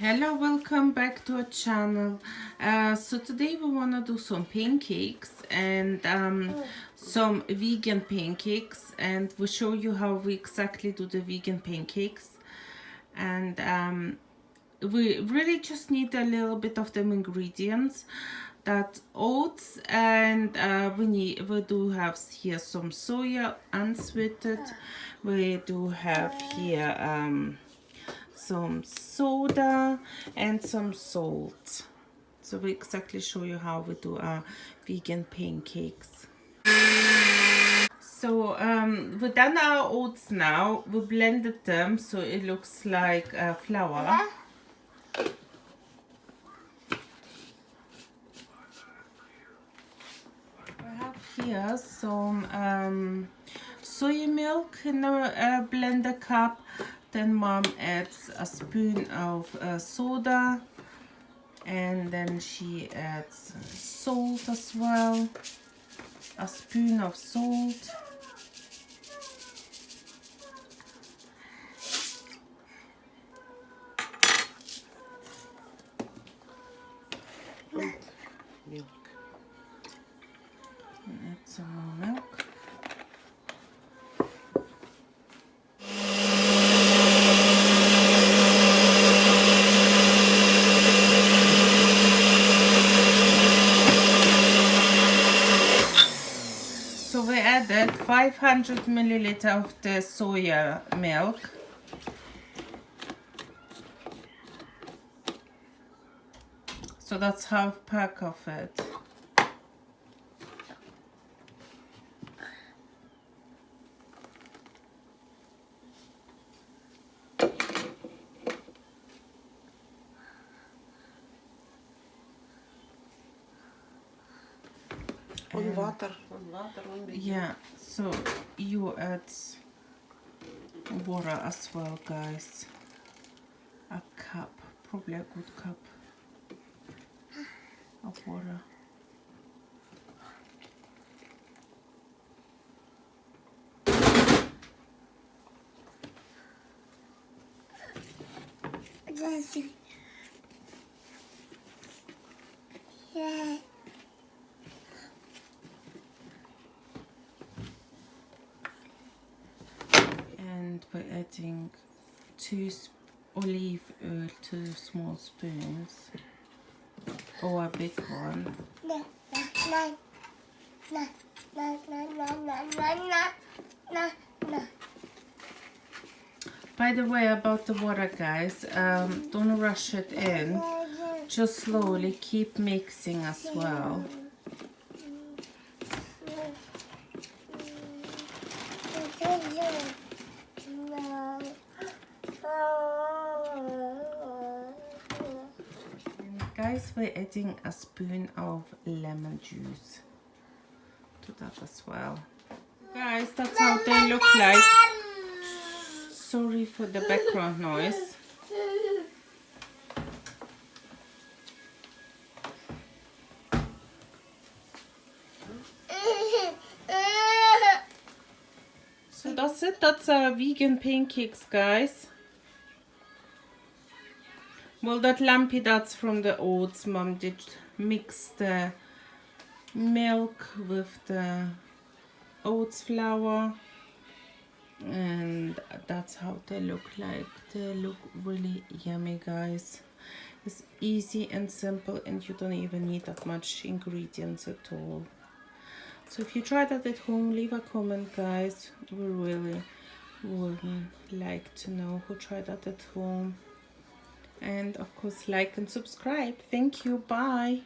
Hello, welcome back to our channel. So today we want to do some pancakes and some vegan pancakes, and we'll show you how we exactly do the vegan pancakes. And we really just need a little bit of them ingredients. That's oats, and we do have here some soya unsweetened. We do have here some soda and some salt. So we exactly show you how we do our vegan pancakes. So we've done our oats now. We blended them so it looks like flour. We have here some soy milk in a blender cup. Then mom adds a spoon of soda, and then she adds salt as well, a spoon of salt. Milk. And add some more milk. So we added 500 milliliter of the soya milk. So that's half pack of it. On water. Yeah, so you add water as well, guys. A cup, probably a good cup of water. And we're adding 2 olive oil, 2 small spoons, or a big one. By the way, about the water, guys, don't rush it in. Just slowly keep mixing as well. Guys, we're adding a spoon of lemon juice to that as well. Guys, that's how they look like. Sorry for the background noise. So that's it. That's our vegan pancakes, guys. Well, that lumpy, that's from the oats. Mom did mix the milk with the oats flour, and that's how they look like. They look really yummy, guys. It's easy and simple, and you don't even need that much ingredients at all. So if you try that at home, leave a comment, guys. We really would like to know who tried that at home. And of course, like and subscribe. Thank you. Bye.